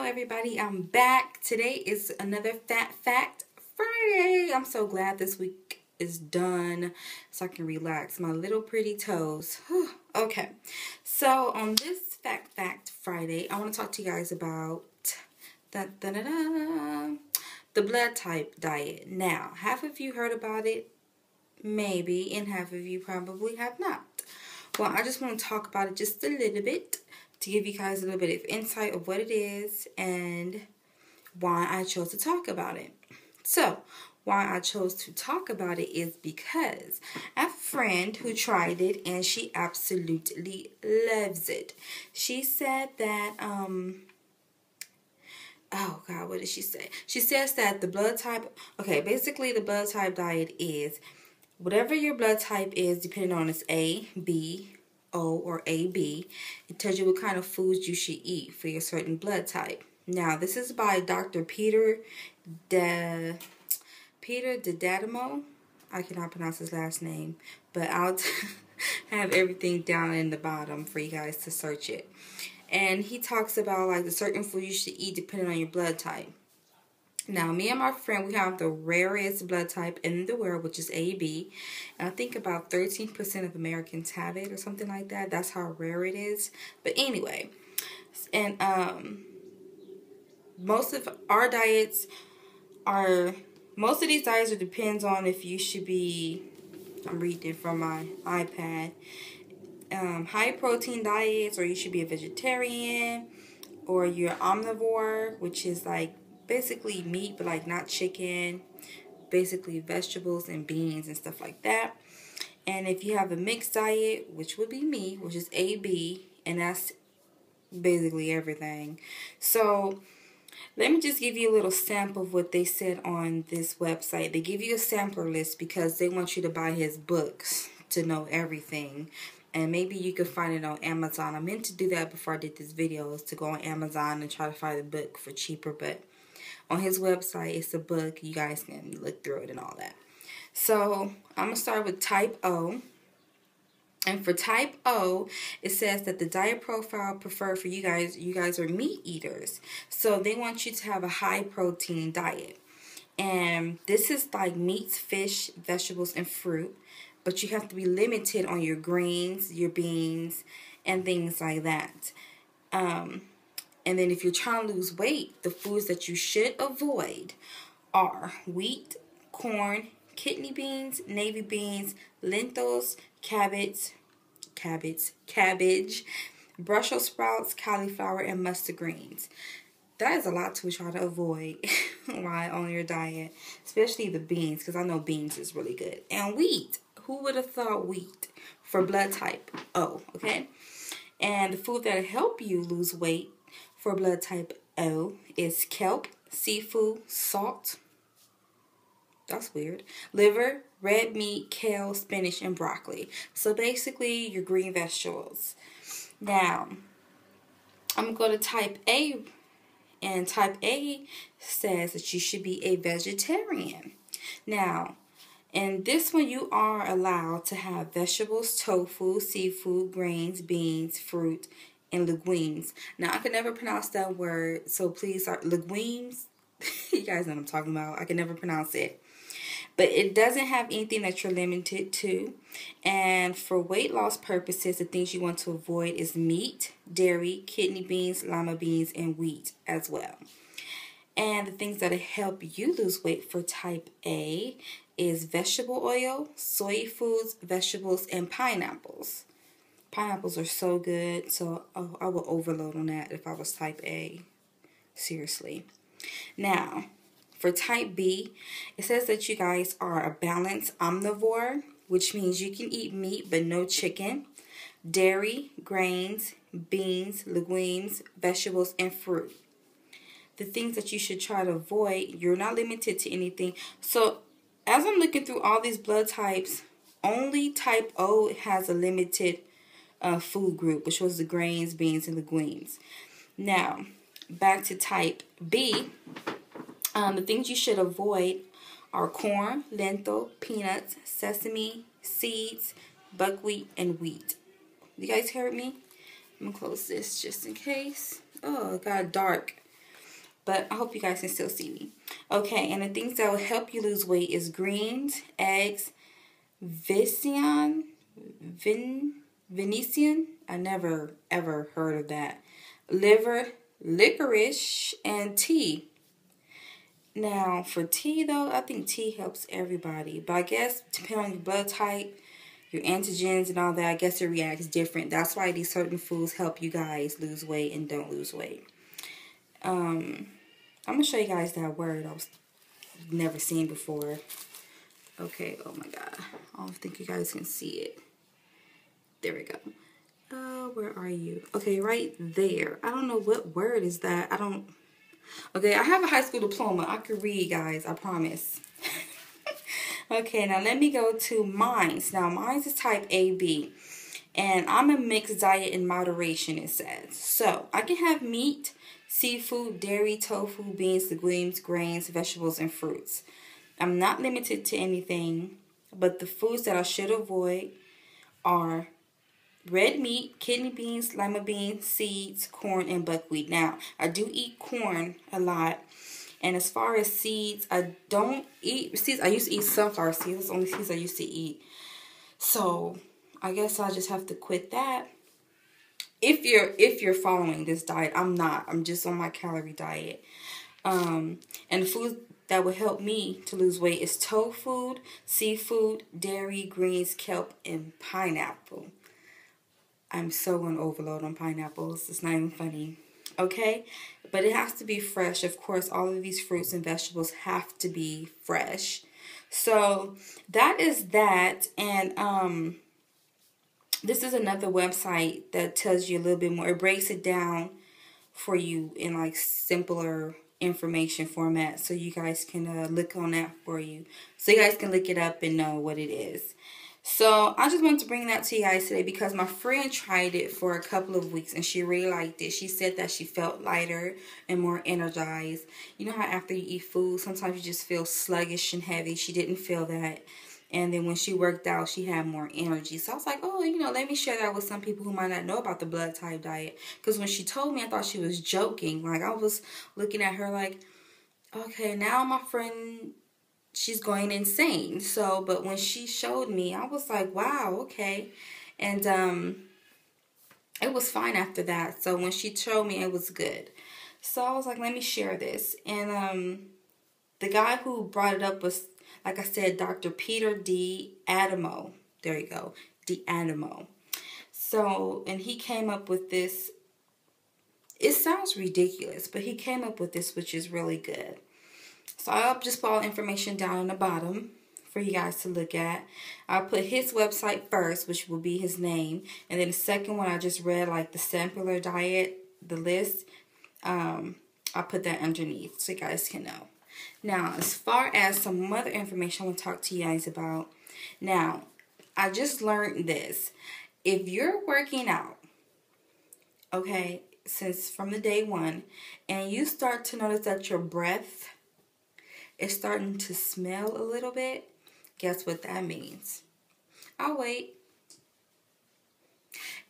everybody, I'm back. Today is another Fat Fact Friday. I'm so glad this week is done so I can relax my little pretty toes. Whew. Okay, so on this Fat Fact Friday, I want to talk to you guys about the blood type diet. Now, half of you heard about it, maybe, and half of you probably have not. Well, I just want to talk about it just a little bit to give you guys a little bit of insight of what it is and why I chose to talk about it. So, why I chose to talk about it is because I have a friend who tried it and she absolutely loves it. She said that, oh God, what did she say? She says that the blood type, okay, basically the blood type diet is whatever your blood type is, depending on it's A, B, O, or AB, it tells you what kind of foods you should eat for your certain blood type. Now, this is by Dr. Peter DiDadamo. I cannot pronounce his last name, but I'll have everything down in the bottom for you guys to search it. And he talks about like the certain food you should eat depending on your blood type. Now, me and my friend, we have the rarest blood type in the world, which is AB. And I think about 13% of Americans have it or something like that. That's how rare it is. But anyway, and most of these diets depends on if you should be, I'm reading from my iPad, high protein diets, or you should be a vegetarian, or you're omnivore, which is like basically meat, but like not chicken, basically vegetables and beans and stuff like that. And if you have a mixed diet, which would be me, which is AB, and that's basically everything. So let me just give you a little sample of what they said on this website. They give you a sampler list because they want you to buy his books to know everything. And maybe you could find it on Amazon. I meant to do that before I did this video, is to go on Amazon and try to find the book for cheaper, but on his website, it's a book. You guys can look through it and all that. So, I'm going to start with type O. And for type O, it says that the diet profile preferred for you guys are meat eaters. So, they want you to have a high protein diet. And this is like meats, fish, vegetables, and fruit. But you have to be limited on your greens, your beans, and things like that. And then if you're trying to lose weight, the foods that you should avoid are wheat, corn, kidney beans, navy beans, lentils, cabbage, Brussels sprouts, cauliflower, and mustard greens. That is a lot to try to avoid while on your diet, especially the beans, because I know beans is really good. And wheat. Who would have thought wheat for blood type O, okay? And the food that will help you lose weight for blood type O is kelp, seafood, salt. That's weird. Liver, red meat, kale, spinach, and broccoli. So basically, your green vegetables. Now, I'm going to go to type A. And type A says that you should be a vegetarian. Now, in this one, you are allowed to have vegetables, tofu, seafood, grains, beans, fruit, and legumes. Now, I can never pronounce that word, so please, legumes, you guys know what I'm talking about. I can never pronounce it. But it doesn't have anything that you're limited to. And for weight loss purposes, the things you want to avoid is meat, dairy, kidney beans, lima beans, and wheat as well. And the things that help you lose weight for type A is vegetable oil, soy foods, vegetables, and pineapples. Pineapples are so good, so I would overload on that if I was type A. Seriously. Now, for type B, it says that you guys are a balanced omnivore, which means you can eat meat but no chicken, dairy, grains, beans, legumes, vegetables, and fruit. The things that you should try to avoid, you're not limited to anything. So, as I'm looking through all these blood types, only type O has a limited food group, which was the grains, beans, and legumes. Now, back to type B, the things you should avoid are corn, lentil, peanuts, sesame, seeds, buckwheat, and wheat. You guys heard me? I'm going to close this just in case. Oh, it got dark. but I hope you guys can still see me. Okay, and the things that will help you lose weight is greens, eggs, Venetian. I never ever heard of that. Liver, licorice, and tea. Now, for tea, though, I think tea helps everybody. But I guess, depending on your blood type, your antigens and all that, I guess it reacts different. That's why these certain foods help you guys lose weight and don't lose weight. I'm going to show you guys that word I was never seen before. Okay, oh my God. I don't think you guys can see it. There we go. Where are you? Okay, right there. I don't know what word is that. Okay, I have a high school diploma. I can read, guys. I promise. Okay, now let me go to Minds. Now, Minds is type AB. And I'm a mixed diet in moderation, it says. So, I can have meat, seafood, dairy, tofu, beans, legumes, grains, vegetables, and fruits. I'm not limited to anything, but the foods that I should avoid are red meat, kidney beans, lima beans, seeds, corn, and buckwheat. Now, I do eat corn a lot. And as far as seeds, I don't eat seeds. I used to eat sunflower seeds. That's the only seeds I used to eat. So, I guess I'll just have to quit that. If you're following this diet, I'm not. I'm just on my calorie diet. And the food that will help me to lose weight is tofu, seafood, dairy, greens, kelp, and pineapple. I'm so on overload on pineapples. It's not even funny. Okay? But it has to be fresh. Of course, all of these fruits and vegetables have to be fresh. So, that is that. And this is another website that tells you a little bit more. It breaks it down for you in like simpler information format. So you guys can look on that for you. So you guys can look it up and know what it is. So, I just wanted to bring that to you guys today because my friend tried it for a couple of weeks and she really liked it. She said that she felt lighter and more energized. You know how after you eat food, sometimes you just feel sluggish and heavy. She didn't feel that. And then when she worked out, she had more energy. So, I was like, oh, let me share that with some people who might not know about the blood type diet. Because when she told me, I thought she was joking. Like, I was looking at her like, okay, now my friend, she's going insane. So, but when she showed me, I was like, wow, okay. And it was fine after that. So when she showed me, it was good. So I was like, let me share this. And the guy who brought it up was, like I said, Dr. Peter D'Adamo. There you go. D'Adamo. So, and he came up with this. It sounds ridiculous, but he came up with this, which is really good. So I'll just put all information down on the bottom for you guys to look at. I'll put his website first, which will be his name. And then the second one I just read, like the simpler diet, the list, I'll put that underneath so you guys can know. Now, as far as some other information I want to talk to you guys about. Now, I just learned this. If you're working out, okay, since from the day one, and you start to notice that your breath is starting to smell a little bit, guess what that means? I'll wait.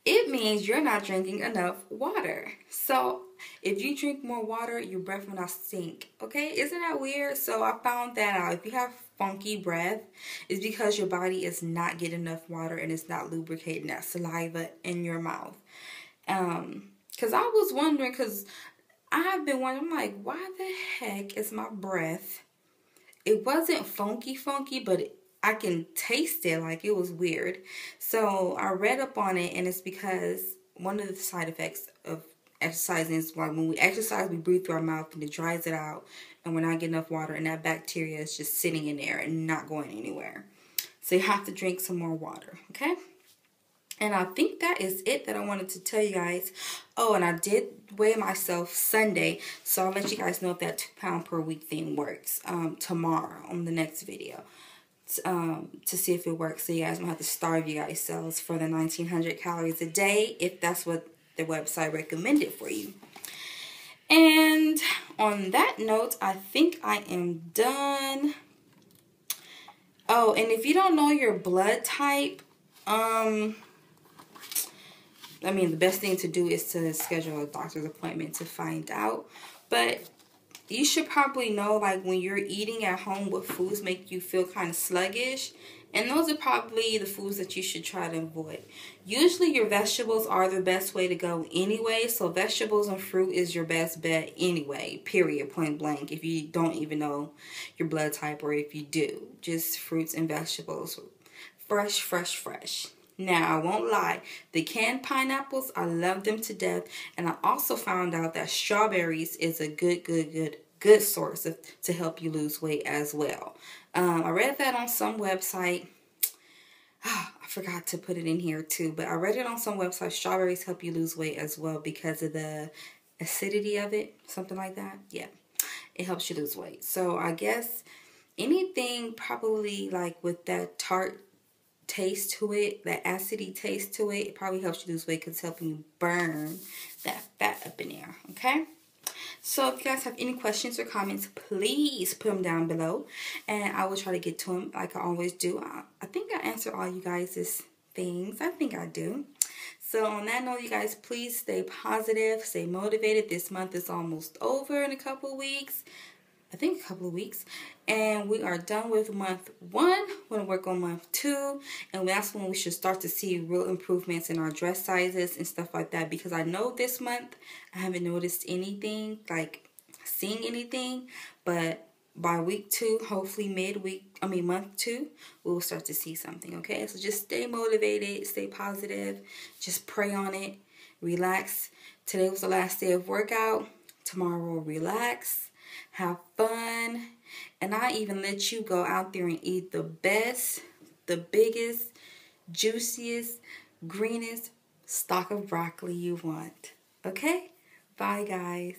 It means you're not drinking enough water. So, if you drink more water, your breath will not stink. Okay? Isn't that weird? So, I found that out. If you have funky breath, it's because your body is not getting enough water and it's not lubricating that saliva in your mouth. Because I was wondering, because I have been wondering, I'm like, why the heck is my breath? It wasn't funky, but I can taste it. Like, it was weird. So, I read up on it, and it's because one of the side effects of exercising is like when we exercise, we breathe through our mouth, and it dries it out, and we're not getting enough water, and that bacteria is just sitting in there and not going anywhere. So, you have to drink some more water, okay? And I think that is it that I wanted to tell you guys. Oh, and I did weigh myself Sunday. So I'll let you guys know if that 2 pound per week thing works tomorrow on the next video. To see if it works. So you guys might have to starve you guys selves for the 1900 calories a day. If that's what the website recommended for you. And on that note, I think I am done. Oh, and if you don't know your blood type, I mean, the best thing to do is to schedule a doctor's appointment to find out. But you should probably know, like, when you're eating at home, what foods make you feel kind of sluggish. And those are probably the foods that you should try to avoid. Usually your vegetables are the best way to go anyway. So vegetables and fruit is your best bet anyway. Period. Point blank. If you don't even know your blood type, or if you do. Just fruits and vegetables. Fresh, fresh, fresh. Now, I won't lie. The canned pineapples, I love them to death. And I also found out that strawberries is a good source to help you lose weight as well. I read that on some website. I forgot to put it in here too, but I read it on some website. Strawberries help you lose weight as well because of the acidity of it, something like that. Yeah, it helps you lose weight. So I guess anything probably like with that tart taste to it, that acidy taste to it, it probably helps you lose weight because it's helping you burn that fat up in there. Okay. So if you guys have any questions or comments, please put them down below. And I will try to get to them like I always do. I think I answer all you guys' things. I think I do. So on that note, you guys, please stay positive, stay motivated. This month is almost over in a couple of weeks. I think a couple of weeks. And we are done with month 1. We're going to work on month 2. And that's when we should start to see real improvements in our dress sizes and stuff like that. Because I know this month I haven't noticed anything, like seeing anything. But by week 2, hopefully month 2, we will start to see something, okay? So just stay motivated, stay positive. Just pray on it. Relax. Today was the last day of workout. Tomorrow we'll relax. Have fun, and I even let you go out there and eat the best, the biggest, juiciest, greenest stalk of broccoli you want. Okay? Bye, guys.